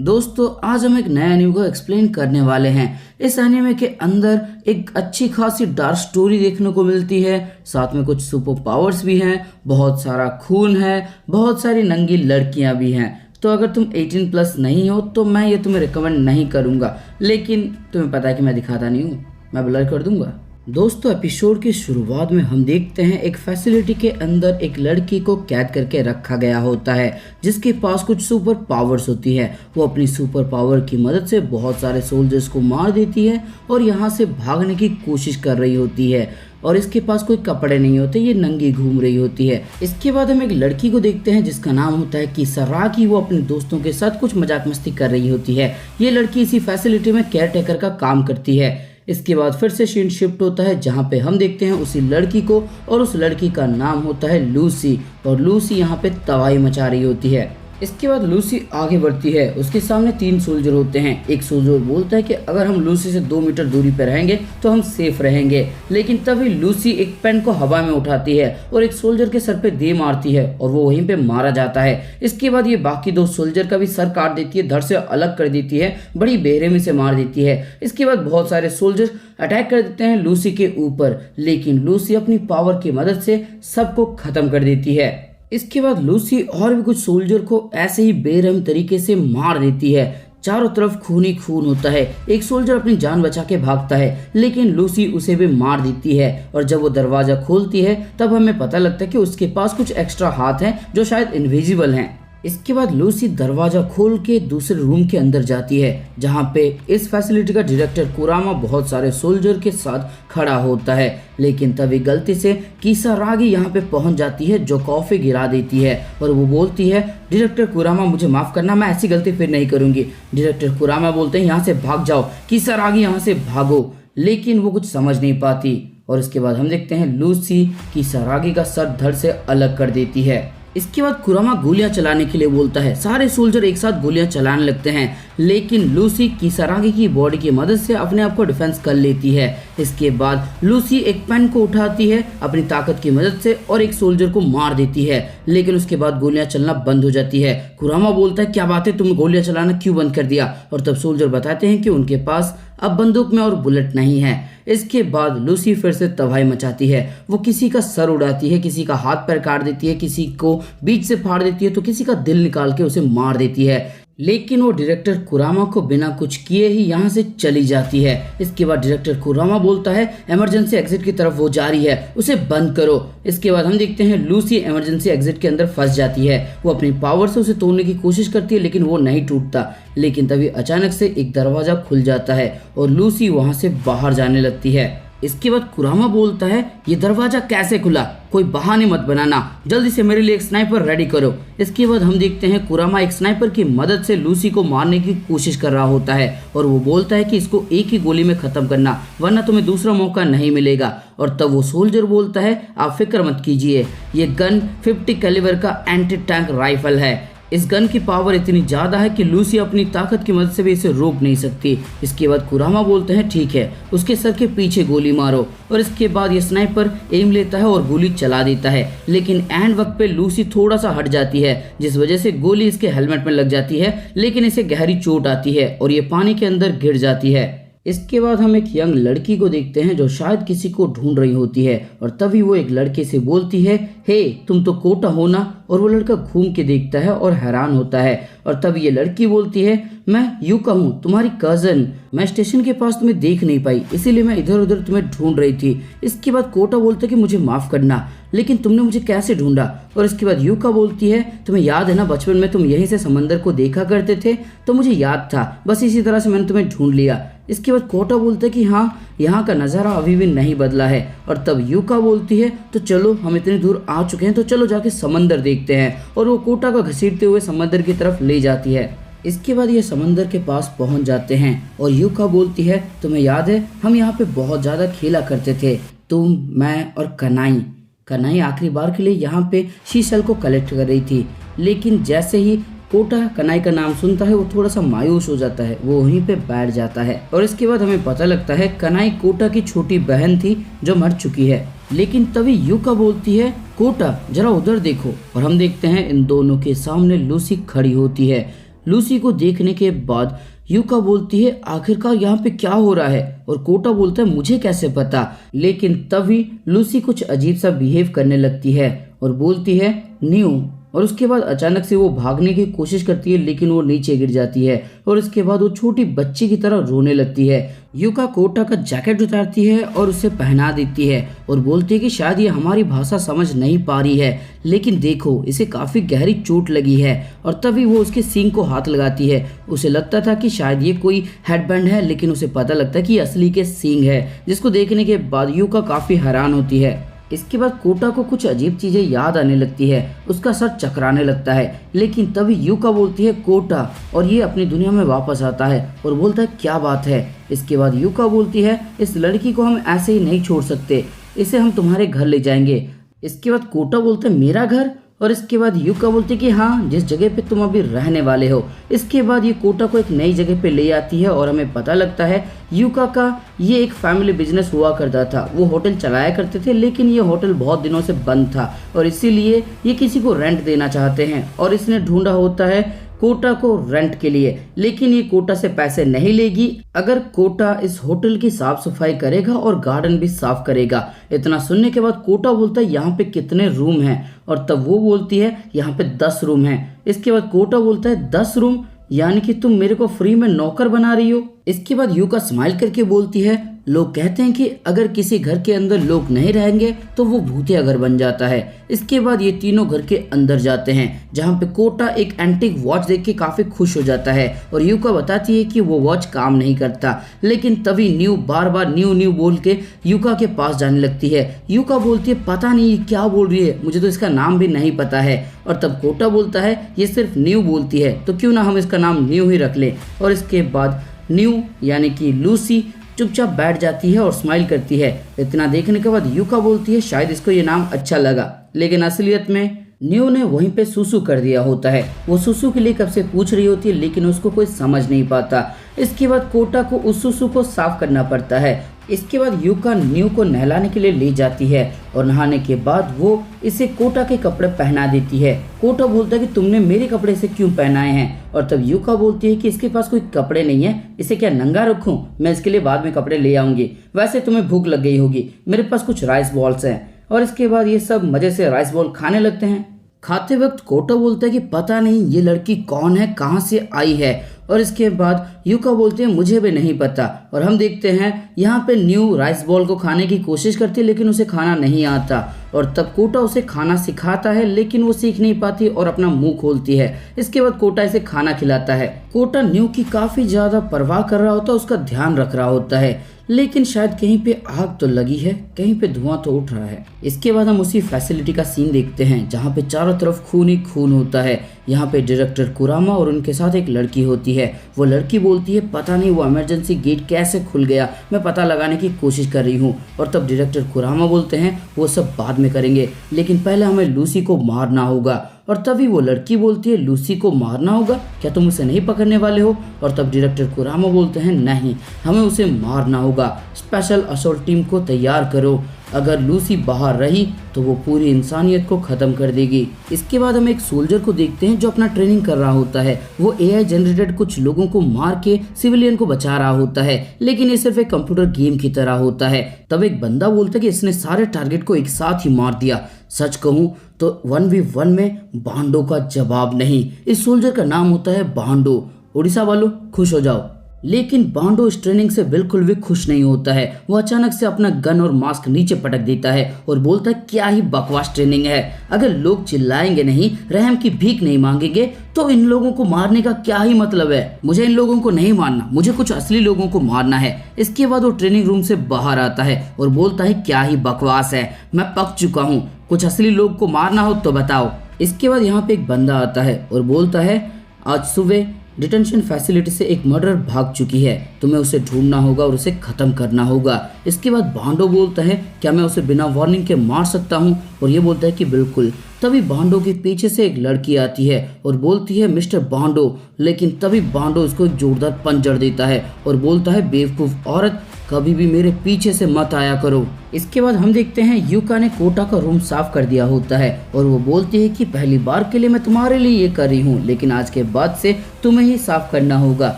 दोस्तों आज हम एक नए एनीमे को एक्सप्लेन करने वाले हैं। इस एनीमे के अंदर एक अच्छी खासी डार्क स्टोरी देखने को मिलती है, साथ में कुछ सुपर पावर्स भी हैं, बहुत सारा खून है, बहुत सारी नंगी लड़कियां भी हैं। तो अगर तुम 18 प्लस नहीं हो तो मैं ये तुम्हें रिकमेंड नहीं करूँगा, लेकिन तुम्हें पता है कि मैं दिखाता नहीं हूँ, मैं ब्लर कर दूंगा। दोस्तों एपिसोड की शुरुआत में हम देखते हैं एक फैसिलिटी के अंदर एक लड़की को कैद करके रखा गया होता है, जिसके पास कुछ सुपर पावर्स होती है। वो अपनी सुपर पावर की मदद से बहुत सारे सोल्जर्स को मार देती है और यहाँ से भागने की कोशिश कर रही होती है। और इसके पास कोई कपड़े नहीं होते, ये नंगी घूम रही होती है। इसके बाद हम एक लड़की को देखते हैं जिसका नाम होता है किसारागी। वो अपने दोस्तों के साथ कुछ मजाक मस्ती कर रही होती है। ये लड़की इसी फैसिलिटी में केयर टेकर का काम करती है। इसके बाद फिर से सीन शिफ्ट होता है जहाँ पे हम देखते हैं उसी लड़की को, और उस लड़की का नाम होता है लूसी। और लूसी यहाँ पे तबाही मचा रही होती है। इसके बाद लूसी आगे बढ़ती है, उसके सामने 3 सोल्जर होते हैं। एक सोल्जर बोलता है कि अगर हम लूसी से 2 मीटर दूरी पर रहेंगे तो हम सेफ रहेंगे, लेकिन तभी लूसी एक पेन को हवा में उठाती है और एक सोल्जर के सर पे दे मारती है और वो वहीं पे मारा जाता है। इसके बाद ये बाकी 2 सोल्जर का भी सर काट देती है, धड़ से अलग कर देती है, बड़ी बेरहमी से मार देती है। इसके बाद बहुत सारे सोल्जर अटैक कर देते हैं लूसी के ऊपर, लेकिन लूसी अपनी पावर की मदद से सबको खत्म कर देती है। इसके बाद लूसी और भी कुछ सोल्जर को ऐसे ही बेरहम तरीके से मार देती है। चारों तरफ खून ही खून होता है। एक सोल्जर अपनी जान बचा के भागता है, लेकिन लूसी उसे भी मार देती है। और जब वो दरवाजा खोलती है तब हमें पता लगता है कि उसके पास कुछ एक्स्ट्रा हाथ हैं जो शायद इनविजिबल हैं। इसके बाद लूसी दरवाजा खोल के दूसरे रूम के अंदर जाती है, जहां पे इस फैसिलिटी का डायरेक्टर कुरामा बहुत सारे सोल्जर के साथ खड़ा होता है। लेकिन तभी गलती से किसारागी यहाँ पे पहुंच जाती है, जो कॉफी गिरा देती है और वो बोलती है डायरेक्टर कुरामा मुझे माफ करना, मैं ऐसी गलती फिर नहीं करूंगी। डायरेक्टर कुरामा बोलते हैं यहाँ से भाग जाओ, किसारागी यहाँ से भागो, लेकिन वो कुछ समझ नहीं पाती। और इसके बाद हम देखते हैं लूसी किसारागी का सर धड़ से अलग कर देती है। इसके बाद कुरामा गोलियां चलाने के लिए बोलता है। सारे सोल्जर एक साथ गोलियां चलाने लगते हैं, लेकिन लूसी किसारागी की बॉडी की मदद से अपने आप को डिफेंस कर लेती है। इसके बाद लूसी एक पेन को उठाती है अपनी ताकत की मदद से और एक सोल्जर को मार देती है, लेकिन उसके बाद गोलियां चलना बंद हो जाती है। कुरामा बोलता है क्या बात है, तुमने गोलियां चलाना क्यों बंद कर दिया? और तब सोल्जर बताते हैं कि उनके पास अब बंदूक में और बुलेट नहीं है। इसके बाद लूसी फिर से तबाही मचाती है। वो किसी का सर उड़ाती है, किसी का हाथ पैर काट देती है, किसी को बीच से फाड़ देती है, तो किसी का दिल निकाल के उसे मार देती है। लेकिन वो डायरेक्टर कुरामा को बिना कुछ किए ही यहाँ से चली जाती है। इसके बाद डायरेक्टर कुरामा बोलता है इमरजेंसी एग्जिट की तरफ वो जा रही है, उसे बंद करो। इसके बाद हम देखते हैं लूसी इमरजेंसी एग्जिट के अंदर फंस जाती है। वो अपनी पावर से उसे तोड़ने की कोशिश करती है, लेकिन वो नहीं टूटता। लेकिन तभी अचानक से एक दरवाजा खुल जाता है और लूसी वहां से बाहर जाने लगती है। इसके बाद कुरामा बोलता है ये दरवाजा कैसे खुला, कोई बहाने मत बनाना, जल्दी से मेरे लिए एक स्नाइपर रेडी करो। इसके बाद हम देखते हैं कुरामा एक स्नाइपर की मदद से लूसी को मारने की कोशिश कर रहा होता है और वो बोलता है कि इसको एक ही गोली में खत्म करना, वरना तुम्हें दूसरा मौका नहीं मिलेगा। और तब वो सोल्जर बोलता है आप फिक्र मत कीजिए, ये गन 50 कैलिबर का एंटी टैंक राइफल है। इस गन की पावर इतनी ज़्यादा है कि लूसी अपनी ताकत की मदद से भी इसे रोक नहीं सकती। इसके बाद कुरामा बोलते हैं ठीक है, उसके सर के पीछे गोली मारो। और इसके बाद ये स्नाइपर एम लेता है और गोली चला देता है, लेकिन एंड वक्त पे लूसी थोड़ा सा हट जाती है, जिस वजह से गोली इसके हेलमेट में लग जाती है, लेकिन इसे गहरी चोट आती है और ये पानी के अंदर गिर जाती है। इसके बाद हम एक यंग लड़की को देखते हैं जो शायद किसी को ढूंढ रही होती है, और तभी वो एक लड़के से बोलती है हे तुम तो कोटा हो ना? और वो लड़का घूम के देखता है और हैरान होता है। और तब ये लड़की बोलती है मैं यूका हूँ, तुम्हारी कजन, मैं स्टेशन के पास तुम्हें देख नहीं पाई, इसीलिए मैं इधर उधर तुम्हें ढूंढ रही थी। इसके बाद कोटा बोलता है कि मुझे माफ करना, लेकिन तुमने मुझे कैसे ढूंढा? और इसके बाद यूका बोलती है तुम्हें याद है ना बचपन में तुम यहीं से समंदर को देखा करते थे, तो मुझे याद था, बस इसी तरह से मैंने तुम्हें ढूंढ लिया। इसके बाद कोटा बोलता है कि हाँ यहाँ का नज़ारा अभी भी नहीं बदला है। और तब यूका बोलती है तो चलो हम इतनी दूर आ चुके हैं तो चलो जाके समंदर देखते हैं। और वो कोटा को घसीटते हुए समंदर की तरफ ले जाती है। इसके बाद ये समंदर के पास पहुंच जाते हैं और यूका बोलती है तुम्हें याद है हम यहाँ पे बहुत ज़्यादा खेला करते थे, तुम, मैं और कनाई। कनाई आखिरी बार के लिए यहाँ पे शीशल को कलेक्ट कर रही थी, लेकिन जैसे ही कोटा कनाई का नाम सुनता है वो थोड़ा सा मायूस हो जाता है, वो वहीं पे बैठ जाता है। और इसके बाद हमें पता लगता है कनाई कोटा की छोटी बहन थी जो मर चुकी है। लेकिन तभी यूका बोलती है कोटा जरा उधर देखो, और हम देखते हैं इन दोनों के सामने लूसी खड़ी होती है। लूसी को देखने के बाद यूका बोलती है आखिरकार यहाँ पे क्या हो रहा है, और कोटा बोलता है मुझे कैसे पता। लेकिन तभी लूसी कुछ अजीब सा बिहेव करने लगती है और बोलती है न्यू, और उसके बाद अचानक से वो भागने की कोशिश करती है लेकिन वो नीचे गिर जाती है और इसके बाद वो छोटी बच्ची की तरह रोने लगती है। यूका कोटा का जैकेट उतारती है और उसे पहना देती है और बोलती है कि शायद ये हमारी भाषा समझ नहीं पा रही है, लेकिन देखो इसे काफी गहरी चोट लगी है। और तभी वो उसके सींग को हाथ लगाती है। उसे लगता था कि शायद ये कोई हेडबैंड है, लेकिन उसे पता लगता है कि ये असली के सींग है, जिसको देखने के बाद यूका काफी हैरान होती है। इसके बाद कोटा को कुछ अजीब चीजें याद आने लगती है, उसका सर चकराने लगता है। लेकिन तभी यूका बोलती है कोटा, और ये अपनी दुनिया में वापस आता है और बोलता है क्या बात है। इसके बाद यूका बोलती है इस लड़की को हम ऐसे ही नहीं छोड़ सकते, इसे हम तुम्हारे घर ले जाएंगे। इसके बाद कोटा बोलता है मेरा घर, और इसके बाद यूका बोलती है कि हाँ जिस जगह पे तुम अभी रहने वाले हो। इसके बाद ये कोटा को एक नई जगह पे ले आती है और हमें पता लगता है यूका का ये एक फैमिली बिजनेस हुआ करता था। वो होटल चलाया करते थे, लेकिन ये होटल बहुत दिनों से बंद था और इसीलिए ये किसी को रेंट देना चाहते हैं, और इसने ढूंढा होता है कोटा को रेंट के लिए। लेकिन ये कोटा से पैसे नहीं लेगी अगर कोटा इस होटल की साफ सफाई करेगा और गार्डन भी साफ करेगा। इतना सुनने के बाद कोटा बोलता है यहाँ पे कितने रूम हैं, और तब वो बोलती है यहाँ पे 10 रूम हैं। इसके बाद कोटा बोलता है 10 रूम, यानी कि तुम मेरे को फ्री में नौकर बना रही हो। इसके बाद यूका स्माइल करके बोलती है लोग कहते हैं कि अगर किसी घर के अंदर लोग नहीं रहेंगे तो वो भूतिया घर बन जाता है। इसके बाद ये तीनों घर के अंदर जाते हैं, जहाँ पे कोटा एक एंटीक वॉच देख के काफी खुश हो जाता है और यूका बताती है कि वो वॉच काम नहीं करता। लेकिन तभी न्यू बार बार न्यू न्यू बोल के यूका के पास जाने लगती है। यूका बोलती है पता नहीं क्या बोल रही है, मुझे तो इसका नाम भी नहीं पता है। और तब कोटा बोलता है ये सिर्फ न्यू बोलती है, तो क्यों ना हम इसका नाम न्यू ही रख लें। और इसके बाद न्यू यानी कि लूसी चुपचाप बैठ जाती है और स्माइल करती है। इतना देखने के बाद यूका बोलती है शायद इसको ये नाम अच्छा लगा, लेकिन असलियत में न्यू ने वहीं पे सुसु कर दिया होता है। वो सुसु के लिए कब से पूछ रही होती है, लेकिन उसको कोई समझ नहीं पाता। इसके बाद कोटा को उस सुसु को साफ करना पड़ता है। इसके बाद यूका न्यू को नहलाने के लिए ले जाती है और नहाने के बाद वो इसे कोटा के कपड़े पहना देती है। कोटा बोलता है कि तुमने मेरे कपड़े से क्यों पहनाए हैं, और तब यूका बोलती है कि इसके पास कोई कपड़े नहीं है, इसे क्या नंगा रखूं, मैं इसके लिए बाद में कपड़े ले आऊंगी। वैसे तुम्हें भूख लग गई होगी, मेरे पास कुछ राइस बॉल्स हैं। और इसके बाद ये सब मजे से राइस बॉल खाने लगते हैं। खाते वक्त कोटा बोलता है कि पता नहीं ये लड़की कौन है, कहाँ से आई है। और इसके बाद यूका बोलते हैं मुझे भी नहीं पता। और हम देखते हैं यहाँ पे न्यू राइस बॉल को खाने की कोशिश करती है, लेकिन उसे खाना नहीं आता। और तब कोटा उसे खाना सिखाता है, लेकिन वो सीख नहीं पाती और अपना मुंह खोलती है। इसके बाद कोटा इसे खाना खिलाता है। कोटा न्यू की काफी ज्यादा परवाह कर रहा होता है, उसका ध्यान रख रहा होता है, लेकिन शायद कहीं पे आग तो लगी है, कहीं पे धुआं तो उठ रहा है। इसके बाद हम उसी फैसिलिटी का सीन देखते हैं जहाँ पे चारों तरफ खून ही खून होता है। यहाँ पे डायरेक्टर कुरामा और उनके साथ एक लड़की होती है। वो लड़की बोलती है पता नहीं वो इमरजेंसी गेट कैसे खुल गया, मैं पता लगाने की कोशिश कर रही हूँ। और तब डायरेक्टर कुरामा बोलते हैं वो सब बाद में करेंगे, लेकिन पहले हमें लूसी को मारना होगा। और तभी वो लड़की बोलती है लूसी को मारना होगा, क्या तुम उसे नहीं पकड़ने वाले हो। और तब डायरेक्टर कुरामा बोलते हैं नहीं, हमें उसे मारना होगा, स्पेशल असॉल्ट टीम को तैयार करो, अगर लूसी बाहर रही तो वो पूरी इंसानियत को खत्म कर देगी। इसके बाद हम एक सोल्जर को देखते हैं जो अपना ट्रेनिंग कर रहा होता है। वो एआई जनरेटेड कुछ लोगों को मार के सिविलियन को बचा रहा होता है, लेकिन ये सिर्फ एक कंप्यूटर गेम की तरह होता है। तब एक बंदा बोलता है कि इसने सारे टारगेट को एक साथ ही मार दिया। सच कहूँ तो 1v1 में बांडो का जवाब नहीं। इस सोल्जर का नाम होता है बांडो। उड़ीसा वालों खुश हो जाओ। लेकिन बांडो इस ट्रेनिंग से बिल्कुल भी खुश नहीं होता है। वो अचानक से अपना गन और मास्क नीचे पटक देता है और बोलता है क्या ही बकवास ट्रेनिंग है, अगर लोग चिल्लाएंगे नहीं, रहम की भीख नहीं मांगेंगे तो इन लोगों को मारने का क्या ही मतलब है। मुझे इन लोगों को नहीं मारना, मुझे कुछ असली लोगों को मारना है। इसके बाद वो ट्रेनिंग रूम से बाहर आता है और बोलता है क्या ही बकवास है, मैं पक चुका हूँ, कुछ असली लोग को मारना हो तो बताओ। इसके बाद यहाँ पे एक बंदा आता है और बोलता है आज सुबह डिटेंशन फैसिलिटी से एक मर्डर भाग चुकी है, तुम्हें उसे ढूंढना होगा और उसे खत्म करना होगा। इसके बाद बांडो बोलता है क्या मैं उसे बिना वार्निंग के मार सकता हूँ, और ये बोलता है कि बिल्कुल। तभी बांडो के पीछे से एक लड़की आती है और बोलती है मिस्टर बांडो, लेकिन तभी बांडो उसको एक जोरदार पंच जड़ देता है और बोलता है बेवकूफ औरत, कभी भी मेरे पीछे से मत आया करो। इसके बाद हम देखते हैं युका ने कोटा का रूम साफ कर दिया होता है और वो बोलती है कि पहली बार के लिए मैं तुम्हारे लिए ये कर रही हूँ, लेकिन आज के बाद से तुम्हें ही साफ करना होगा।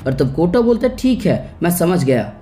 और तब कोटा बोलता है ठीक है, मैं समझ गया,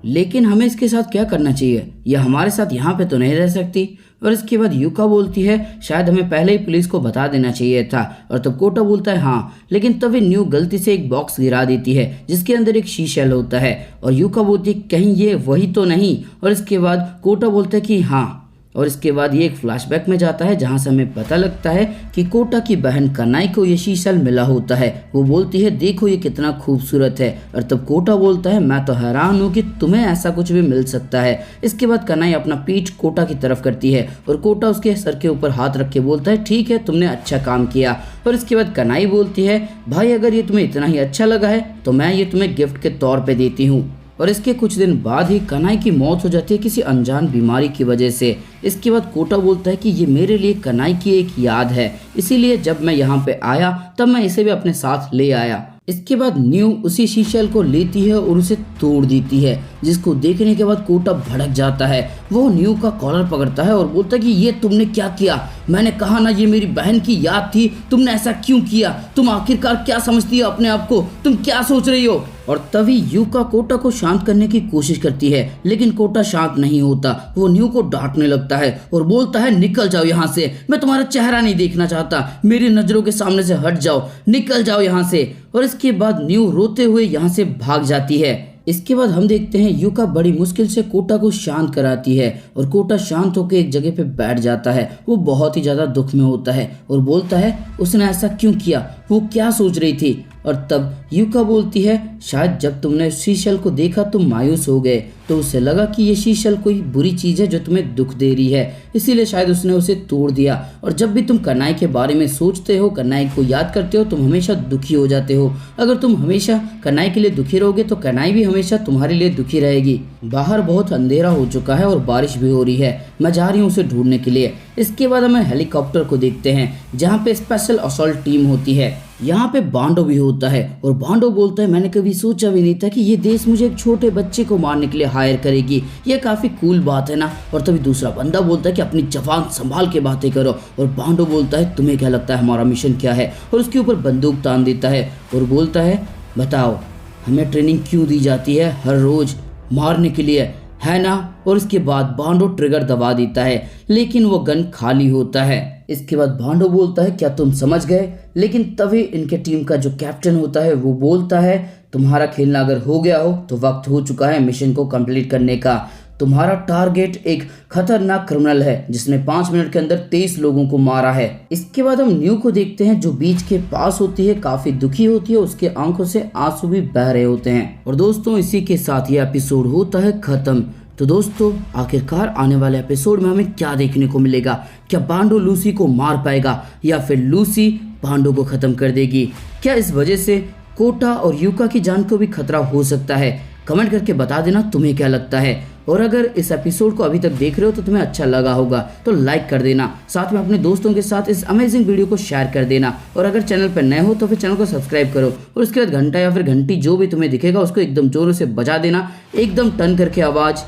लेकिन हमें इसके साथ क्या करना चाहिए? यह हमारे साथ यहाँ पे तो नहीं रह सकती। और इसके बाद युका बोलती है शायद हमें पहले ही पुलिस को बता देना चाहिए था। और तब कोटा बोलता है हाँ, लेकिन तभी न्यू गलती से एक बॉक्स गिरा देती है जिसके अंदर एक शीशल होता है। और युका बोलती है कहीं ये वही तो नहीं। और इसके बाद कोटा बोलता है कि हाँ। और इसके बाद ये एक फ्लैशबैक में जाता है जहां से हमें पता लगता है कि कोटा की बहन कनाई को ये शीशल मिला होता है। वो बोलती है देखो ये कितना खूबसूरत है। और तब कोटा बोलता है मैं तो हैरान हूँ कि तुम्हें ऐसा कुछ भी मिल सकता है। इसके बाद कनाई अपना पीठ कोटा की तरफ करती है और कोटा उसके सर के ऊपर हाथ रख के बोलता है ठीक है, तुमने अच्छा काम किया। और इसके बाद कनाई बोलती है भाई अगर ये तुम्हें इतना ही अच्छा लगा है तो मैं ये तुम्हें गिफ्ट के तौर पे देती हूँ। और इसके कुछ दिन बाद ही कनाई की मौत हो जाती है किसी अनजान बीमारी की वजह से। इसके बाद कोटा बोलता है कि ये मेरे लिए कनाई की एक याद है, इसीलिए जब मैं यहाँ पे आया तब मैं इसे भी अपने साथ ले आया। इसके बाद न्यू उसी शीशल को लेती है और उसे तोड़ देती है, जिसको देखने के बाद कोटा भड़क जाता है। वो न्यू का कॉलर पकड़ता है और बोलता है कि ये तुमने क्या किया? मैंने कहा ना ये मेरी बहन की याद थी, तुमने ऐसा क्यों किया? तुम आखिरकार क्या समझती हो अपने आप को? तुम क्या सोच रही हो? और तभी युका कोटा को शांत करने की कोशिश करती है, लेकिन कोटा शांत नहीं होता। वो न्यू को डांटने लगता है और बोलता है निकल जाओ यहाँ से, मैं तुम्हारा चेहरा नहीं देखना चाहता, मेरी नजरों के सामने से हट जाओ, निकल जाओ यहाँ से। और इसके बाद न्यू रोते हुए यहाँ से भाग जाती है। इसके बाद हम देखते हैं युका बड़ी मुश्किल से कोटा को शांत कराती है और कोटा शांत होकर एक जगह पे बैठ जाता है। वो बहुत ही ज्यादा दुख में होता है और बोलता है उसने ऐसा क्यों किया, वो क्या सोच रही थी? और तब युका बोलती है शायद जब तुमने शीशल को देखा तुम मायूस हो गए, तो उसे लगा कि ये शीशल कोई बुरी चीज है जो तुम्हें दुख दे रही है, इसीलिए शायद उसने उसे तोड़ दिया। और जब भी तुम कनाई के बारे में सोचते हो, कनाई को याद करते हो, तुम हमेशा दुखी हो जाते हो। अगर तुम हमेशा कनाई के लिए दुखी रहोगे तो कनाई भी हमेशा तुम्हारे लिए दुखी रहेगी। बाहर बहुत अंधेरा हो चुका है और बारिश भी हो रही है, मैं जा रही हूँ उसे ढूंढने के लिए। इसके बाद हमें हेलीकॉप्टर को देखते हैं जहाँ पे स्पेशल असॉल्ट टीम होती है। यहाँ पे बांडो भी होता है और बांडो बोलता है मैंने कभी सोचा भी नहीं था कि ये देश मुझे एक छोटे बच्चे को मारने के लिए हायर करेगी, ये काफी कूल बात है ना। और तभी दूसरा बंदा बोलता है कि अपनी जबान संभाल के बातें करो। और बांडो बोलता है तुम्हें क्या लगता है हमारा मिशन क्या है? और उसके ऊपर बंदूक तान देता है और बोलता है बताओ हमें ट्रेनिंग क्यों दी जाती है हर रोज मारने के लिए, है ना? और इसके बाद बांडो ट्रिगर दबा देता है, लेकिन वो गन खाली होता है। इसके बाद बांडो बोलता है क्या तुम समझ गए? लेकिन तभी इनके टीम का जो कैप्टन होता है वो बोलता है तुम्हारा खेलना अगर हो गया हो तो वक्त हो चुका है मिशन को कंप्लीट करने का। तुम्हारा टारगेट एक खतरनाक क्रिमिनल है जिसने 5 मिनट के अंदर 23 लोगों को मारा है। इसके बाद हम न्यू को देखते हैं जो बीच के पास होती है, काफी दुखी होती है, उसके आंखों से आंसू भी बह रहे होते हैं। और दोस्तों इसी के साथ ये एपिसोड होता है खत्म। तो दोस्तों आखिरकार आने वाले एपिसोड में हमें क्या देखने को मिलेगा? क्या बांडो लूसी को मार पाएगा या फिर लूसी बांडो को खत्म कर देगी? क्या इस वजह से कोटा और युका की जान को भी खतरा हो सकता है? कमेंट करके बता देना तुम्हें क्या लगता है। और अगर इस एपिसोड को अभी तक देख रहे हो तो तुम्हें अच्छा लगा होगा तो लाइक कर देना, साथ में अपने दोस्तों के साथ इस अमेजिंग वीडियो को शेयर कर देना। और अगर चैनल पर नए हो तो फिर चैनल को सब्सक्राइब करो और उसके बाद घंटा या फिर घंटी जो भी तुम्हें दिखेगा उसको एकदम जोरों से बजा देना, एकदम टन करके आवाज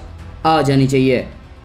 आ जानी चाहिए।